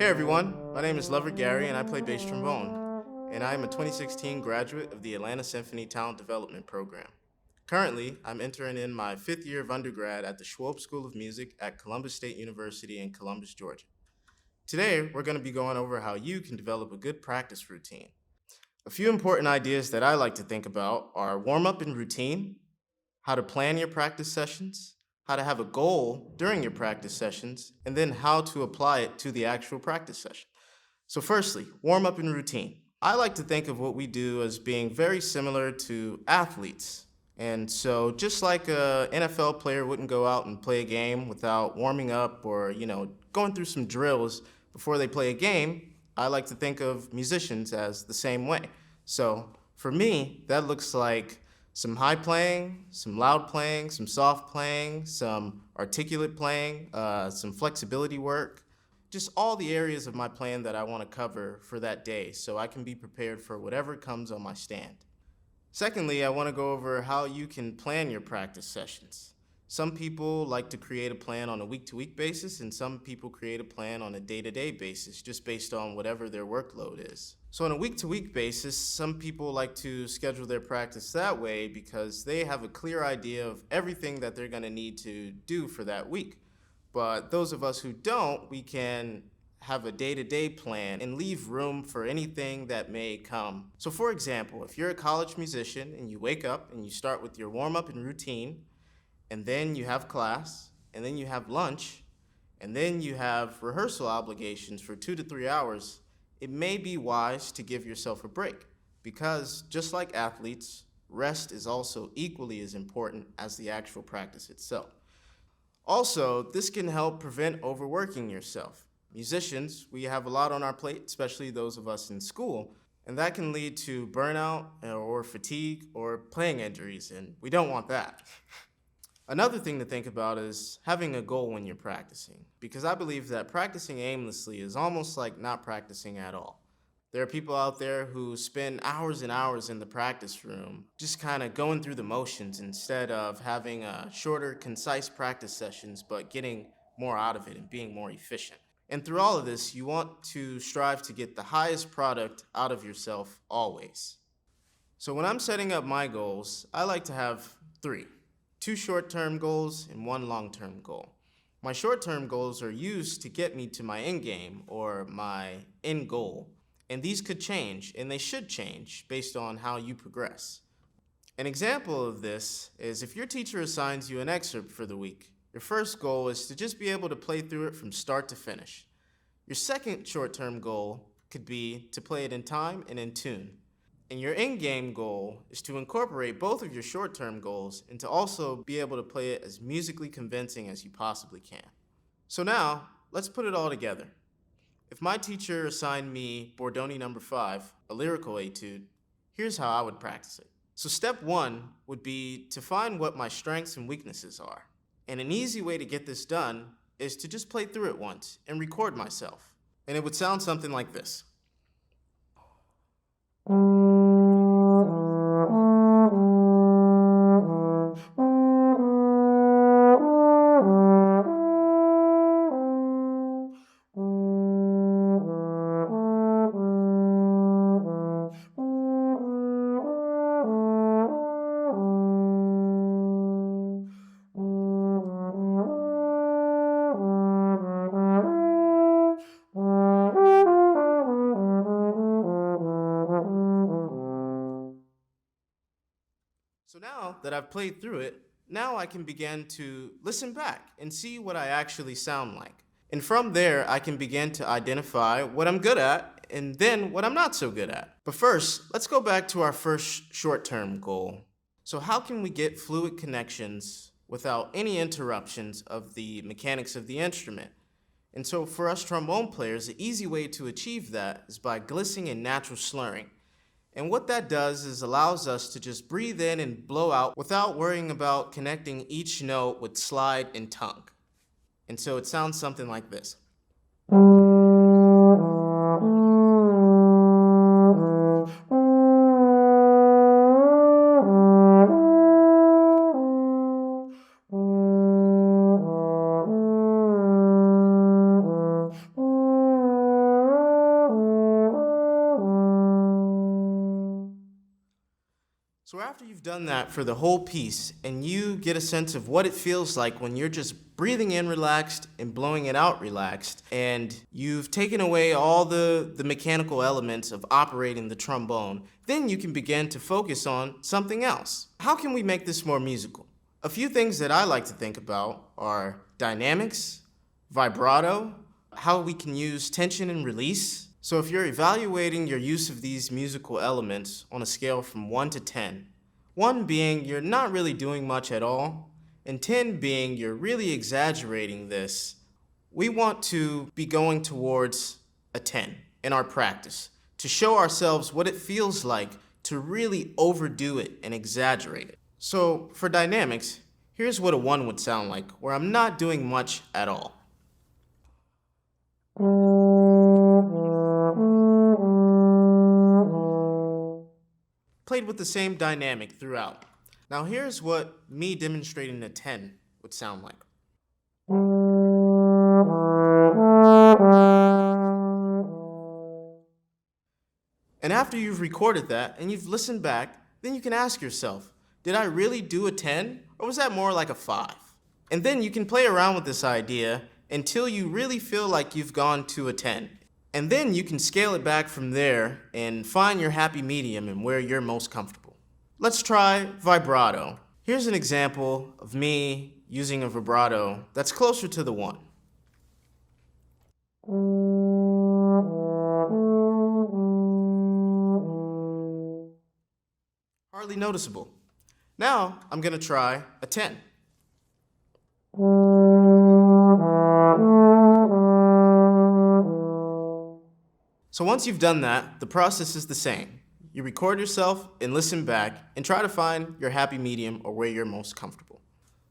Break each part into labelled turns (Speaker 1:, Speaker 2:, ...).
Speaker 1: Hey everyone, my name is Lovrick Gary and I play bass trombone, and I am a 2016 graduate of the Atlanta Symphony Talent Development Program. Currently, I'm entering in my 5th year of undergrad at the Schwab School of Music at Columbus State University in Columbus, Georgia. Today, we're going to be going over how you can develop a good practice routine. A few important ideas that I like to think about are warm-up and routine, how to plan your practice sessions, how to have a goal during your practice sessions, and then how to apply it to the actual practice session. So firstly, warm up and routine. I like to think of what we do as being very similar to athletes. And so just like a NFL player wouldn't go out and play a game without warming up or, going through some drills before they play a game, I like to think of musicians as the same way. So for me, that looks like some high playing, some loud playing, some soft playing, some articulate playing, some flexibility work, just all the areas of my plan that I want to cover for that day so I can be prepared for whatever comes on my stand. Secondly, I want to go over how you can plan your practice sessions. Some people like to create a plan on a week-to-week basis, and some people create a plan on a day-to-day basis, just based on whatever their workload is. So on a week-to-week basis, some people like to schedule their practice that way because they have a clear idea of everything that they're going to need to do for that week. But those of us who don't, we can have a day-to-day plan and leave room for anything that may come. So for example, if you're a college musician and you wake up and you start with your warm-up and routine, and then you have class, and then you have lunch, and then you have rehearsal obligations for 2 to 3 hours, it may be wise to give yourself a break, because just like athletes, rest is also equally as important as the actual practice itself. Also, this can help prevent overworking yourself. Musicians, we have a lot on our plate, especially those of us in school, and that can lead to burnout or fatigue or playing injuries, and we don't want that. Another thing to think about is having a goal when you're practicing, because I believe that practicing aimlessly is almost like not practicing at all. There are people out there who spend hours and hours in the practice room just kind of going through the motions instead of having shorter, concise practice sessions, but getting more out of it and being more efficient. And through all of this, you want to strive to get the highest product out of yourself always. So when I'm setting up my goals, I like to have 3. 2 short-term goals and 1 long-term goal. My short-term goals are used to get me to my end game or my end goal, and these could change, and they should change based on how you progress. An example of this is if your teacher assigns you an excerpt for the week, your first goal is to just be able to play through it from start to finish. Your second short-term goal could be to play it in time and in tune. And your end-game goal is to incorporate both of your short-term goals and to also be able to play it as musically convincing as you possibly can. So now, let's put it all together. If my teacher assigned me Bordoni No. 5, a lyrical etude, here's how I would practice it. So step 1 would be to find what my strengths and weaknesses are. And an easy way to get this done is to just play through it once and record myself. And it would sound something like this. So now that I've played through it, now I can begin to listen back and see what I actually sound like. And from there, I can begin to identify what I'm good at and then what I'm not so good at. But first, let's go back to our first short-term goal. So how can we get fluid connections without any interruptions of the mechanics of the instrument? And so for us trombone players, the easy way to achieve that is by glissing and natural slurring. And what that does is allows us to just breathe in and blow out without worrying about connecting each note with slide and tongue. And so it sounds something like this. after you've done that for the whole piece and you get a sense of what it feels like when you're just breathing in relaxed and blowing it out relaxed, and you've taken away all the mechanical elements of operating the trombone, then you can begin to focus on something else. How can we make this more musical? A few things that I like to think about are dynamics, vibrato, how we can use tension and release. So if you're evaluating your use of these musical elements on a scale from 1 to 10, 1 being you're not really doing much at all, and 10 being you're really exaggerating this, we want to be going towards a 10 in our practice to show ourselves what it feels like to really overdo it and exaggerate it. So for dynamics, here's what a 1 would sound like, where I'm not doing much at all. Played with the same dynamic throughout. Now here's what me demonstrating a 10 would sound like. And after you've recorded that and you've listened back, then you can ask yourself, did I really do a 10 or was that more like a 5? And then you can play around with this idea until you really feel like you've gone to a 10. And then you can scale it back from there and find your happy medium and where you're most comfortable. Let's try vibrato. Here's an example of me using a vibrato that's closer to the 1. Hardly noticeable. Now I'm gonna try a 10. So once you've done that, the process is the same. You record yourself and listen back and try to find your happy medium or where you're most comfortable.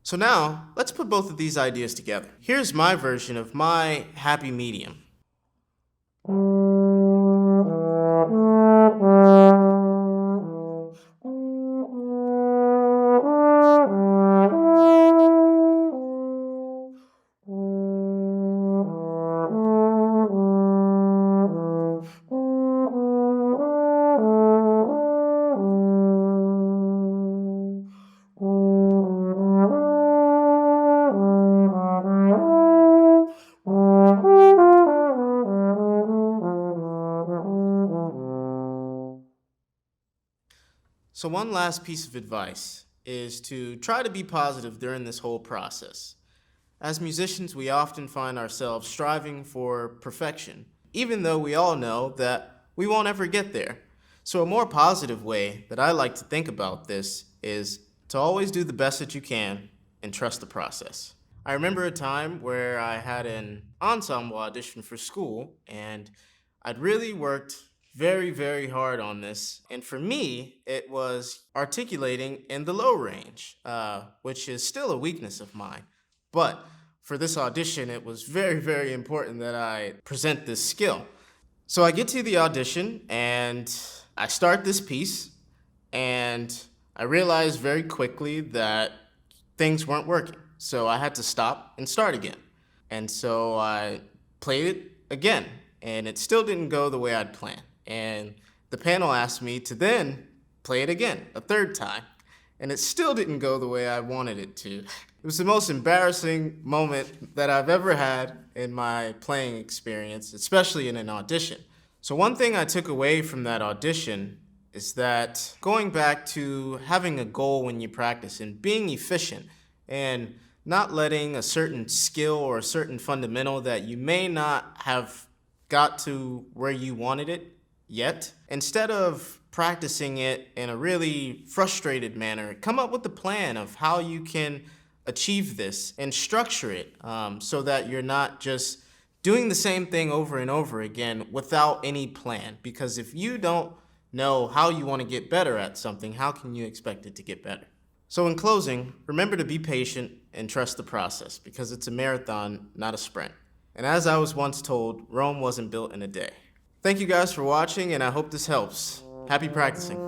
Speaker 1: So now, let's put both of these ideas together. Here's my version of my happy medium. So one last piece of advice is to try to be positive during this whole process. As musicians, we often find ourselves striving for perfection, even though we all know that we won't ever get there. So a more positive way that I like to think about this is to always do the best that you can and trust the process. I remember a time where I had an ensemble audition for school, and I'd really worked very, very hard on this. And for me, it was articulating in the low range, which is still a weakness of mine. But for this audition, it was very, very important that I present this skill. So I get to the audition and I start this piece, and I realized very quickly that things weren't working. So I had to stop and start again. And so I played it again, and it still didn't go the way I'd planned. And the panel asked me to then play it again, a third time, and it still didn't go the way I wanted it to. It was the most embarrassing moment that I've ever had in my playing experience, especially in an audition. So one thing I took away from that audition is that going back to having a goal when you practice and being efficient and not letting a certain skill or a certain fundamental that you may not have got to where you wanted it yet, instead of practicing it in a really frustrated manner, come up with a plan of how you can achieve this and structure it so that you're not just doing the same thing over and over again without any plan. Because if you don't know how you want to get better at something, how can you expect it to get better? So in closing, remember to be patient and trust the process, because it's a marathon, not a sprint. And as I was once told, Rome wasn't built in a day. Thank you guys for watching, and I hope this helps. Happy practicing.